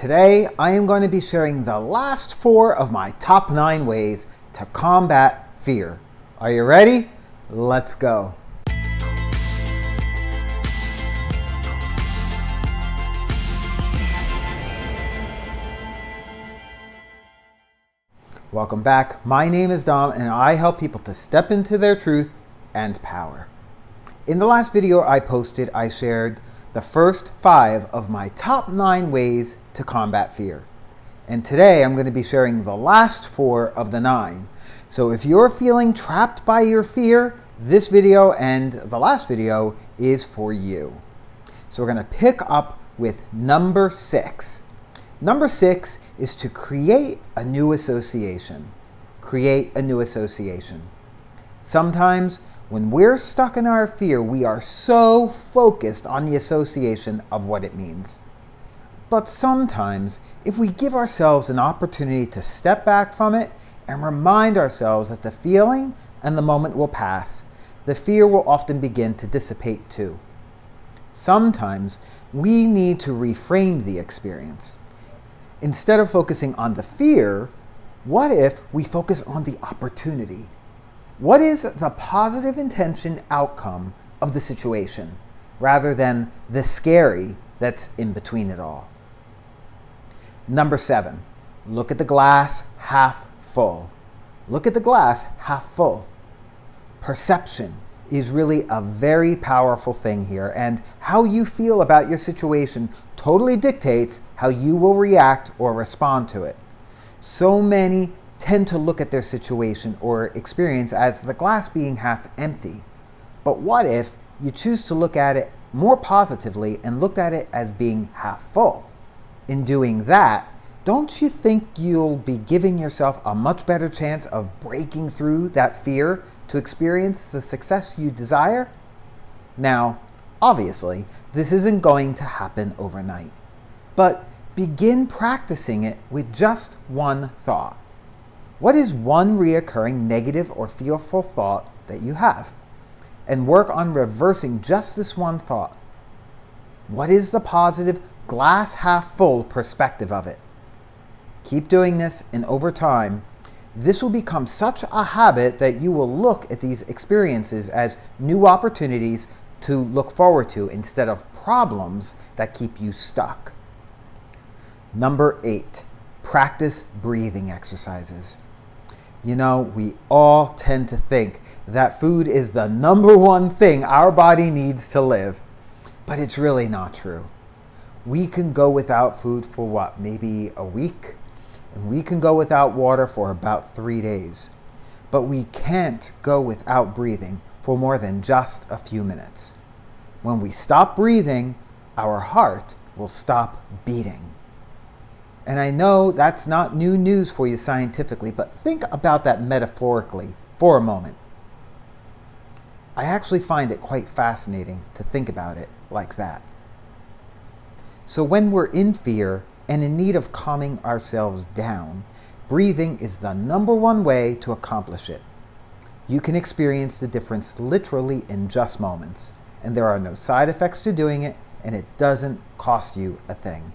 today I am going to be sharing the last 4 of my top 9 ways to combat fear. Are you ready? Let's go. Welcome back. My name is Dom and I help people to step into their truth and power. In the last video I posted, I shared the first 5 of my top 9 ways to combat fear. And today I'm going to be sharing the last 4 of the 9. So if you're feeling trapped by your fear, this video and the last video is for you. So we're going to pick up with number 6. Number 6 is to create a new association. Create a new association. Sometimes when we're stuck in our fear, we are so focused on the association of what it means. But sometimes, if we give ourselves an opportunity to step back from it and remind ourselves that the feeling and the moment will pass, the fear will often begin to dissipate too. Sometimes, we need to reframe the experience. Instead of focusing on the fear, what if we focus on the opportunity? What is the positive intention outcome of the situation, rather than the scary that's in between it all? Number 7, look at the glass half full. Look at the glass half full. Perception is really a very powerful thing here, and how you feel about your situation totally dictates how you will react or respond to it. So many tend to look at their situation or experience as the glass being half empty. But what if you choose to look at it more positively and looked at it as being half full? In doing that, don't you think you'll be giving yourself a much better chance of breaking through that fear to experience the success you desire? Now, obviously, this isn't going to happen overnight, but begin practicing it with just one thought. What is one reoccurring negative or fearful thought that you have? And work on reversing just this one thought. What is the positive glass half full perspective of it? Keep doing this, and over time, this will become such a habit that you will look at these experiences as new opportunities to look forward to instead of problems that keep you stuck. Number 8, practice breathing exercises. You know, we all tend to think that food is the number one thing our body needs to live, but it's really not true. We can go without food for what, maybe a week? And we can go without water for about 3 days. But we can't go without breathing for more than just a few minutes. When we stop breathing, our heart will stop beating. And I know that's not new news for you scientifically, but think about that metaphorically for a moment. I actually find it quite fascinating to think about it like that. So when we're in fear and in need of calming ourselves down, breathing is the number one way to accomplish it. You can experience the difference literally in just moments, and there are no side effects to doing it, and it doesn't cost you a thing.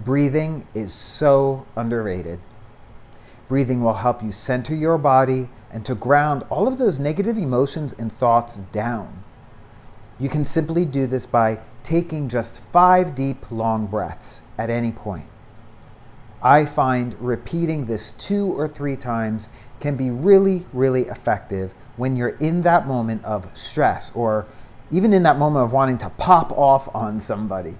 Breathing is so underrated. Breathing will help you center your body and to ground all of those negative emotions and thoughts down. You can simply do this by taking just 5 deep, long breaths at any point. I find repeating this 2 or 3 times can be really, really effective when you're in that moment of stress or even in that moment of wanting to pop off on somebody.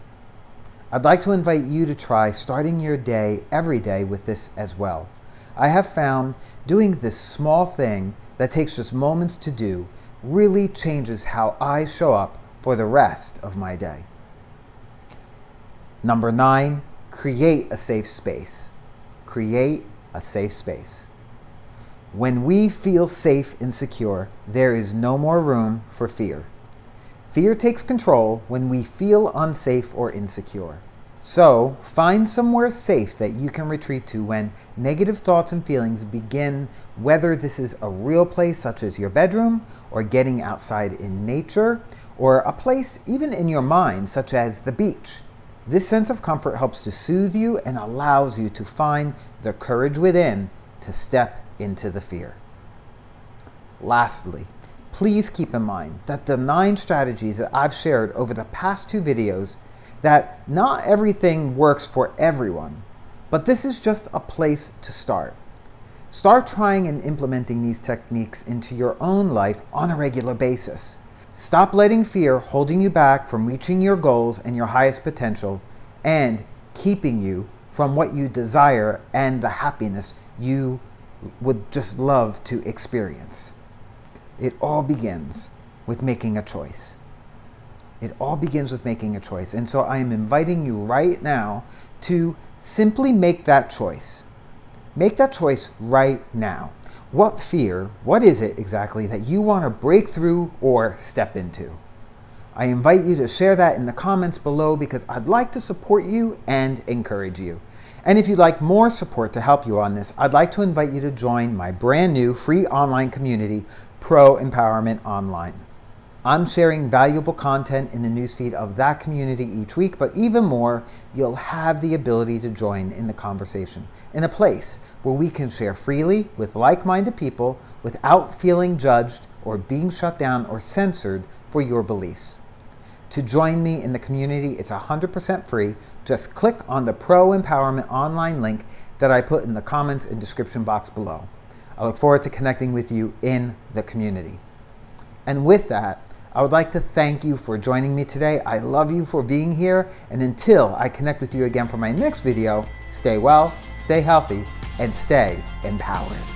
I'd like to invite you to try starting your day every day with this as well. I have found doing this small thing that takes just moments to do really changes how I show up for the rest of my day. Number 9, create a safe space. Create a safe space. When we feel safe and secure, there is no more room for fear. Fear takes control when we feel unsafe or insecure. So, find somewhere safe that you can retreat to when negative thoughts and feelings begin, whether this is a real place such as your bedroom, or getting outside in nature, or a place even in your mind such as the beach. This sense of comfort helps to soothe you and allows you to find the courage within to step into the fear. Lastly, please keep in mind that the 9 strategies that I've shared over the past 2 videos, that not everything works for everyone, but this is just a place to start. Start trying and implementing these techniques into your own life on a regular basis. Stop letting fear holding you back from reaching your goals and your highest potential and keeping you from what you desire and the happiness you would just love to experience. It all begins with making a choice. It all begins with making a choice. And so I am inviting you right now to simply make that choice. Make that choice right now. What fear, what is it exactly that you want to break through or step into? I invite you to share that in the comments below because I'd like to support you and encourage you. And if you'd like more support to help you on this, I'd like to invite you to join my brand new free online community, ProEmpowerment Online. I'm sharing valuable content in the newsfeed of that community each week, but even more, you'll have the ability to join in the conversation in a place where we can share freely with like-minded people without feeling judged or being shut down or censored for your beliefs. To join me in the community, it's 100% free. Just click on the ProEmpowerment Online link that I put in the comments and description box below. I look forward to connecting with you in the community. And with that, I would like to thank you for joining me today. I love you for being here. And until I connect with you again for my next video, stay well, stay healthy, and stay empowered.